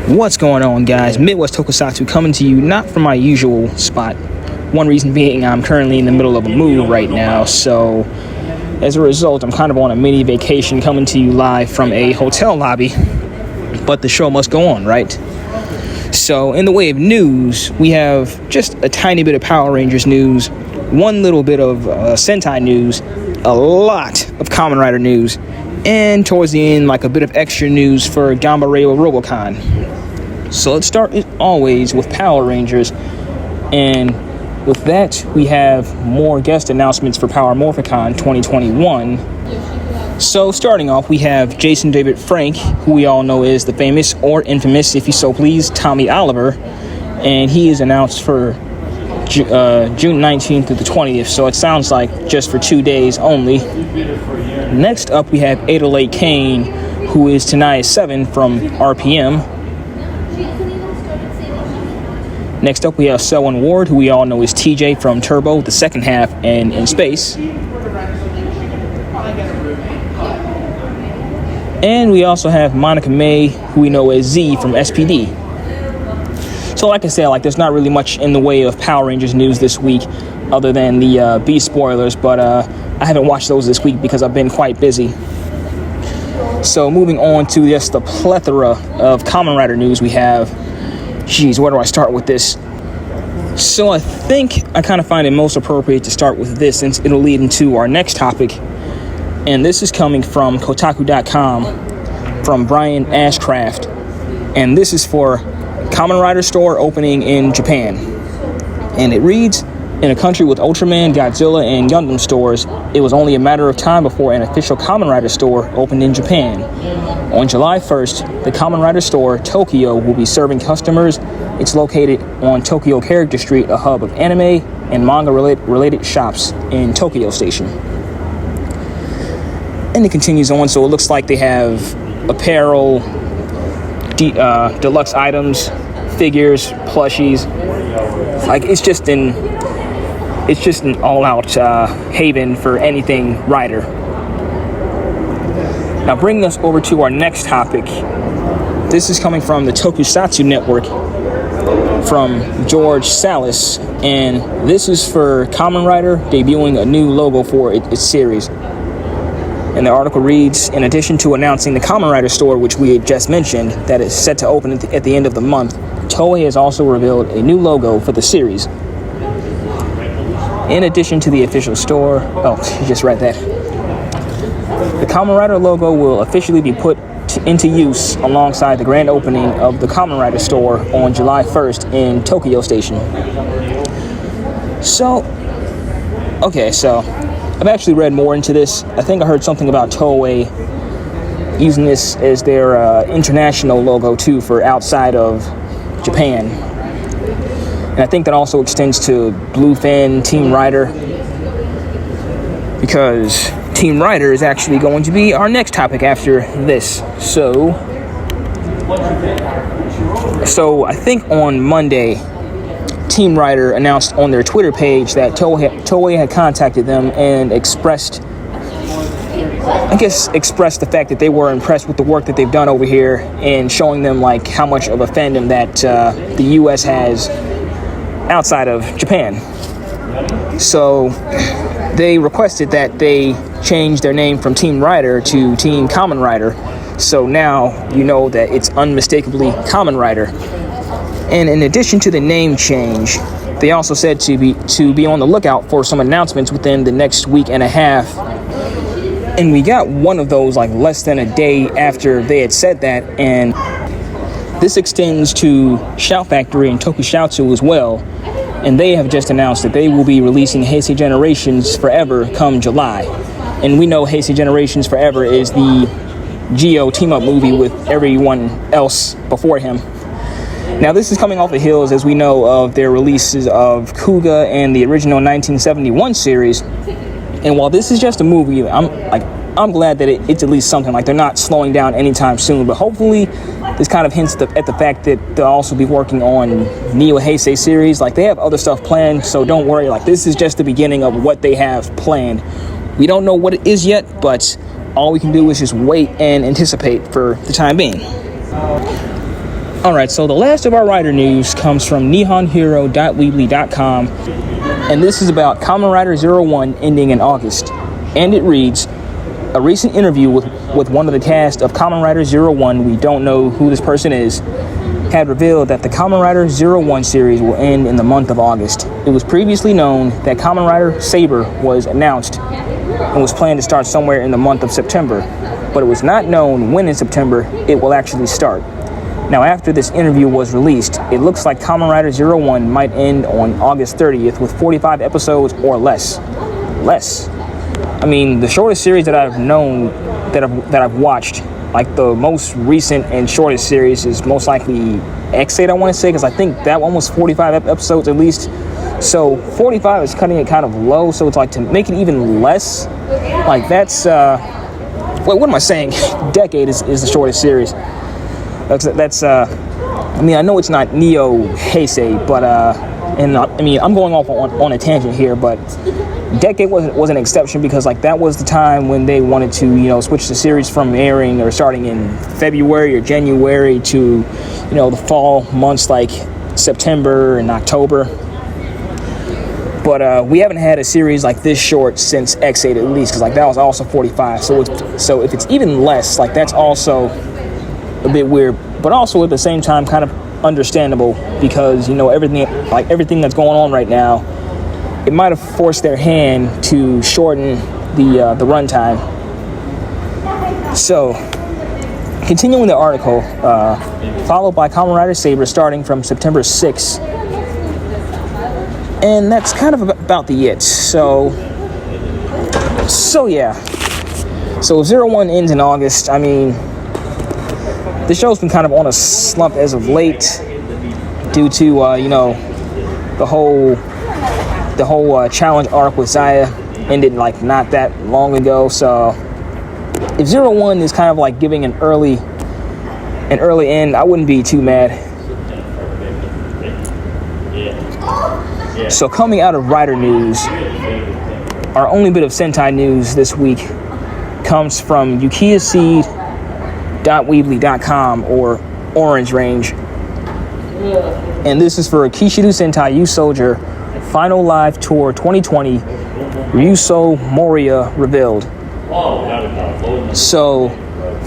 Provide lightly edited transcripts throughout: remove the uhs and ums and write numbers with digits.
What's going on, guys? Midwest Tokusatsu coming to you not from my usual spot. One reason being I'm currently in the middle of a move right now, so as a result I'm kind of on a mini vacation coming to you live from a hotel lobby, but the show must go on, right? So in the way of news, we have just a tiny bit of Power Rangers news, one little bit of Sentai news, a lot of Kamen Rider news, and towards the end, like a bit of extra news for Gambareo Robocon. So let's start, as always, with Power Rangers, and with that, we have more guest announcements for Power Morphicon 2021. So starting off, we have Jason David Frank, who we all know is the famous, or infamous, if you so please, Tommy Oliver, and he is announced for June 19th through the 20th, so it sounds like just for 2 days only. Next up, we have Adelaide Kane, who is Tanaya 7 from RPM. Next up, we have Selwyn Ward, who we all know is TJ from Turbo, the second half, and In Space. And we also have Monica May, who we know as Z from SPD. So like I said, there's not really much in the way of Power Rangers news this week, other than the B spoilers, but I haven't watched those this week because I've been quite busy. So moving on to just the plethora of Kamen Rider news we have. Geez, where do I start with this? So I think I kind of find it most appropriate to start with this, since it'll lead into our next topic. And this is coming from Kotaku.com from Brian Ashcraft. And this is for Kamen Rider store opening in Japan. And it reads, in a country with Ultraman, Godzilla, and Gundam stores, it was only a matter of time before an official Kamen Rider store opened in Japan. On July 1st, the Kamen Rider store, Tokyo, will be serving customers. It's located on Tokyo Character Street, a hub of anime and manga-related shops in Tokyo Station. And it continues on, so it looks like they have apparel, deluxe items, figures, plushies. It's just an all-out haven for anything Rider. Now, bringing us over to our next topic. This is coming from the Tokusatsu Network from George Salas, and this is for Kamen Rider debuting a new logo for its series. And the article reads, in addition to announcing the Kamen Rider store, which we had just mentioned, that is set to open at the end of the month, Toei has also revealed a new logo for the series. In addition to the official store, you just read that. The Kamen Rider logo will officially be put into use alongside the grand opening of the Kamen Rider store on July 1st in Tokyo Station. So I've actually read more into this. I think I heard something about Toei using this as their international logo too for outside of Japan. And I think that also extends to Bluefin, Team Rider, because Team Rider is actually going to be our next topic after this. So I think on Monday, Team Rider announced on their Twitter page that Toei had contacted them and expressed the fact that they were impressed with the work that they've done over here, and showing them how much of a fandom that the U.S. has outside of Japan. So they requested that they change their name from Team Rider to Team Kamen Rider. So now you know that it's unmistakably Kamen Rider. And in addition to the name change, they also said to be on the lookout for some announcements within the next week and a half. And we got one of those less than a day after they had said that, and this extends to Shout Factory and Tokusatsu as well. And they have just announced that they will be releasing Heisei Generations Forever come July. And we know Heisei Generations Forever is the Geo team-up movie with everyone else before him. Now, this is coming off the heels, as we know, of their releases of Kuga and the original 1971 series. And while this is just a movie, I'm glad that it's at least something. They're not slowing down anytime soon. But hopefully, this kind of hints at the fact that they'll also be working on Neo Heisei series. They have other stuff planned, so don't worry. This is just the beginning of what they have planned. We don't know what it is yet, but all we can do is just wait and anticipate for the time being. Alright, so the last of our Rider news comes from nihonhero.weebly.com, and this is about Kamen Rider 01 ending in August. And it reads, a recent interview with one of the cast of Kamen Rider 01, we don't know who this person is, had revealed that the Kamen Rider 01 series will end in the month of August. It was previously known that Kamen Rider Saber was announced and was planned to start somewhere in the month of September, but it was not known when in September it will actually start. Now, after this interview was released, it looks like Kamen Rider 01 might end on August 30th with 45 episodes or less. I mean, the shortest series that I've known, that I've watched, like the most recent and shortest series is most likely X8, I want to say, because I think that one was 45 episodes at least. So 45 is cutting it kind of low, so it's like to make it even less, like that's, what am I saying? Decade is the shortest series. That's I mean, I know it's not Neo Heisei, but and I mean, I'm going off on a tangent here, but Decade was an exception because like that was the time when they wanted to, you know, switch the series from airing or starting in February or January to, you know, the fall months like September and October. But we haven't had a series like this short since X8 at least, because like that was also 45. So if it's even less, like that's also a bit weird, but also at the same time kind of understandable because, you know, everything that's going on right now, it might have forced their hand to shorten the runtime. So continuing the article, followed by Kamen Rider Saber starting from September 6th, and that's kind of about the it. So yeah, so 01 ends in August. I mean, the show's been kind of on a slump as of late due to, you know, the whole challenge arc with Zaya ended like not that long ago. So if 01 is kind of like giving an early end, I wouldn't be too mad. So coming out of Rider news, our only bit of Sentai news this week comes from yukiaseed.weebly.com, or Orange Range, and this is for Kishido Sentai U Soldier Final Live Tour 2020, Ryuso Moria revealed. So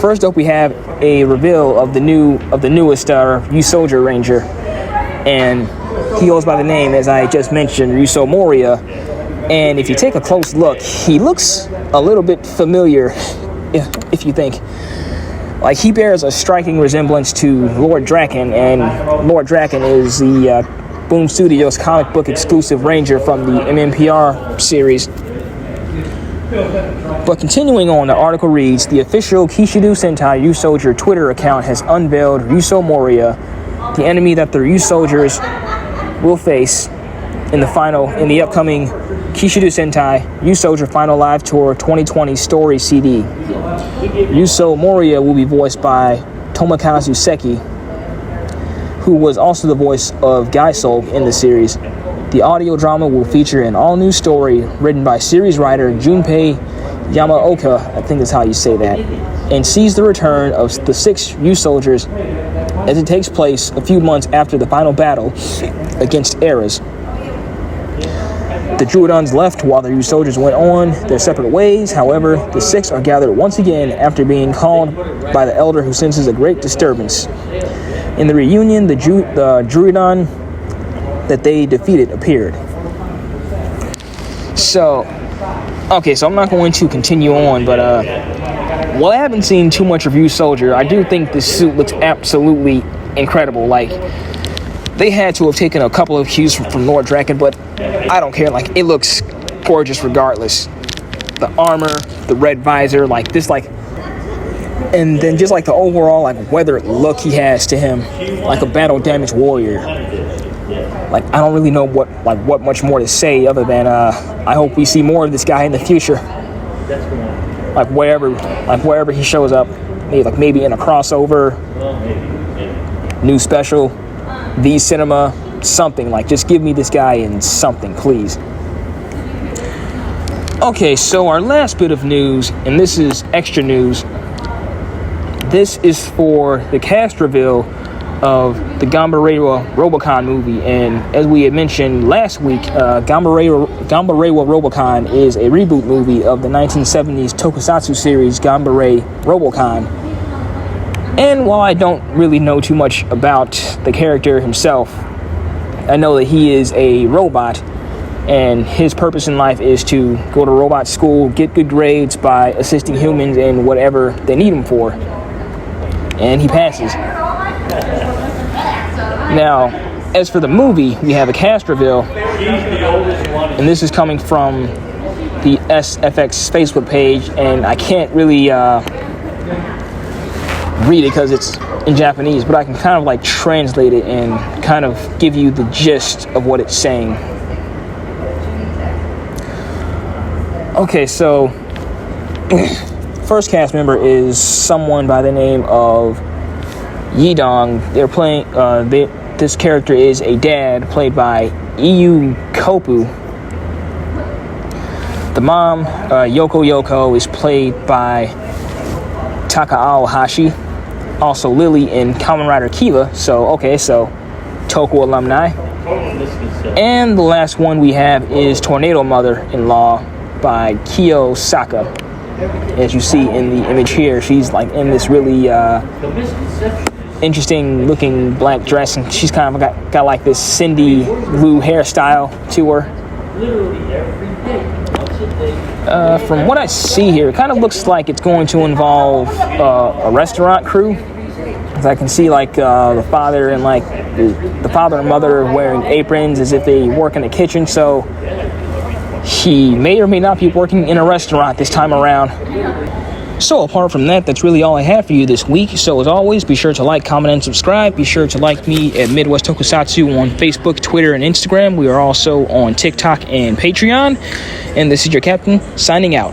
first up we have a reveal of the newest U Soldier Ranger, and he goes by the name, as I just mentioned, Ryuso Moria. And if you take a close look, he looks a little bit familiar, if you think. Like, he bears a striking resemblance to Lord Draken, and Lord Draken is the Boom Studios comic book exclusive Ranger from the MMPR series. But continuing on, the article reads, the official Kishido Sentai U Soldier Twitter account has unveiled Ryuso Moria, the enemy that the U Soldiers will face in the upcoming Kishido Sentai U Soldier Final Live Tour 2020 Story CD. Ryuso Moria will be voiced by Tomokazu Seki, who was also the voice of Gaisol in the series. The audio drama will feature an all-new story written by series writer Junpei Yamaoka, I think that's how you say that, and sees the return of the 6 U Soldiers as it takes place a few months after the final battle against Eras. The Druidons left while the U Soldiers went on their separate ways. However, the 6 are gathered once again after being called by the Elder, who senses a great disturbance. In the reunion, the Druidon that they defeated appeared. So I'm not going to continue on, but while I haven't seen too much of U Soldier, I do think this suit looks absolutely incredible. Like, they had to have taken a couple of cues from Lord Draken, but I don't care. Like, it looks gorgeous regardless. The armor, the red visor, like this, like, and then just like the overall like weathered look he has to him, like a battle damaged warrior. Like, I don't really know what much more to say other than I hope we see more of this guy in the future. Like wherever he shows up, maybe in a crossover, new special, V Cinema, something. Like, just give me this guy in something, please. Okay, so our last bit of news, and this is extra news. This is for the cast reveal of the Gambarewa Robocon movie. And as we had mentioned last week, Gambarewa Robocon is a reboot movie of the 1970s Tokusatsu series Gambare Robocon. And while I don't really know too much about the character himself, I know that he is a robot, and his purpose in life is to go to robot school, get good grades by assisting humans in whatever they need him for. And he passes. Now, as for the movie, we have a cast reveal, and this is coming from the SFX Facebook page, and I can't really read it because it's in Japanese, but I can kind of like translate it and kind of give you the gist of what it's saying. Okay, so first cast member is someone by the name of Yidong. They're playing. This character is a dad played by Iyu Kopu. The mom, Yoko, is played by Takao Hashi. Also Lily in Kamen Rider Kiva. So Toku alumni. And the last one we have is Tornado Mother-in-Law by Kyo Saka. As you see in the image here, she's like in this really interesting looking black dress, and she's kind of got like this Cindy Lou hairstyle to her. From what I see here, it kind of looks like it's going to involve a restaurant crew. As I can see, like the father and mother wearing aprons as if they work in a kitchen. So he may or may not be working in a restaurant this time around. So apart from that, that's really all I have for you this week. So as always, be sure to like, comment, and subscribe. Be sure to like me at Midwest Tokusatsu on Facebook, Twitter, and Instagram. We are also on TikTok and Patreon. And this is your captain, signing out.